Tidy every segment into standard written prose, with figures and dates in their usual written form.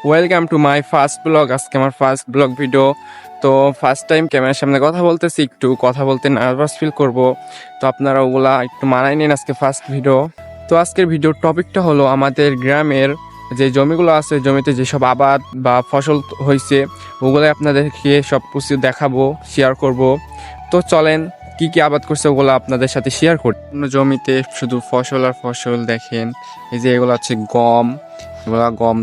Welcome to my first blog. আজকে আমার first blog video. তো ফার্স্ট টাইম ক্যামেরার সামনে কথা বলতেছি, একটু কথা বলতে নার্ভাস ফিল করব। তো আপনারা ওগুলা একটু মানায় নিন, আজকে ফার্স্ট ভিডিও। তো আজকের ভিডিওর টপিকটা হলো আমাদের গ্রামের যে জমিগুলো আছে, জমিতে যেসব আবাদ বা ফসল হয়েছে ওগুলো আপনাদেরকে সব কিছু দেখাবো, শেয়ার করব। তো চলেন, কি কি আবাদ করছে ওগুলো আপনাদের সাথে শেয়ার করি। জমিতে শুধু ফসল আর ফসল দেখেন, এই যে এগুলো হচ্ছে গম, এগুলা গম।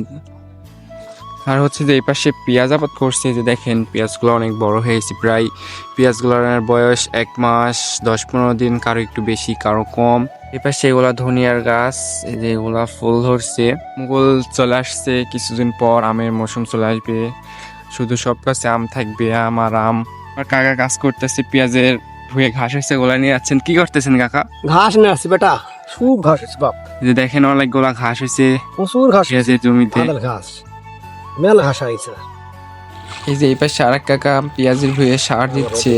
আর হচ্ছে যে এই পাশে পেঁয়াজ আবাদ করছে, যে দেখেন পেঁয়াজগুলো অনেক বড় হয়েছে, প্রায় পেঁয়াজগুলোর বয়স 1 মাস 10-15 দিন, কারো একটু বেশি কারো কম। এই পাশে এগুলা ধনিয়ার গাছ, এই যে এগুলা ফুল ধরছে, মুকুল চলে আসছে, কিছুদিন পর আমের মৌসুম চলে আসবে, শুধু সব গাছে আম থাকবে, আম আর আম। আর কাকা কাজ করতেছে, পেঁয়াজের ধুয়ে ঘাস হয়েছে, গোলা নিয়ে যাচ্ছেন। কি করতেছেন কাকা? ঘাস নিয়ে আসছি বেটা, খুব ঘাস হয়েছে বাপ, এই যে দেখেন অনেকগুলা ঘাস হয়েছে প্রচুর ঘাস হয়েছে, পেঁয়াজের জমিতে। বাদাল ঘাস, মেল ঘাস হয়েছে। এই যে এই পাশে আরেক কাকা পেঁয়াজের ভুঁয়ে সার দিচ্ছে।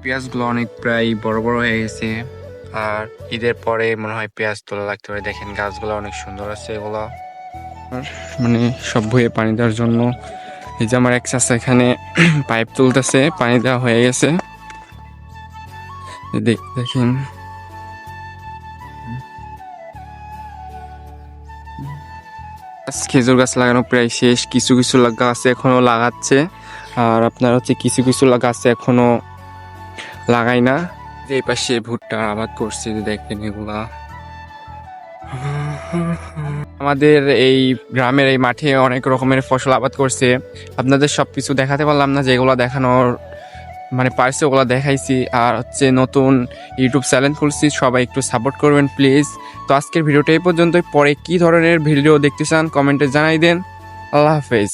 পেঁয়াজগুলো অনেক প্রায় বড় বড় হয়ে গেছে, আর ঈদের পরে মনে হয় পেঁয়াজ তোলা লাগতে পারে। দেখেন গাছগুলো অনেক সুন্দর আছে এগুলো, আর মানে সব ভুঁয়ে পানি দেওয়ার জন্য। এই যে আমার এক চাচা এখানে পাইপ তুলতেছে, পানি দেওয়া হয়ে গেছে, দেখেন। খেজুর গাছ লাগানো প্রায় শেষ, কিছু কিছু গাছ এখনো লাগাচ্ছে, আর আপনার হচ্ছে কিছু কিছু গাছ এখনো লাগাই না। যে এই পাশে ভুট্টার আবাদ করছে, যে দেখেন এগুলা। আমাদের এই গ্রামের এই মাঠে অনেক রকমের ফসল আবাদ করছে, আপনাদের সবকিছু দেখাতে পারলাম না, যেগুলো দেখানোর মানে পারছে ওগুলো দেখাইছি। আর হচ্ছে নতুন ইউটিউব চ্যানেল খুলছি, সবাই একটু সাপোর্ট করবেন প্লিজ। তো আজকের ভিডিওটা এই পর্যন্তই, পরে কি ধরনের ভিডিও দেখতে চান কমেন্টে জানাই দেন। আল্লাহ হাফেজ।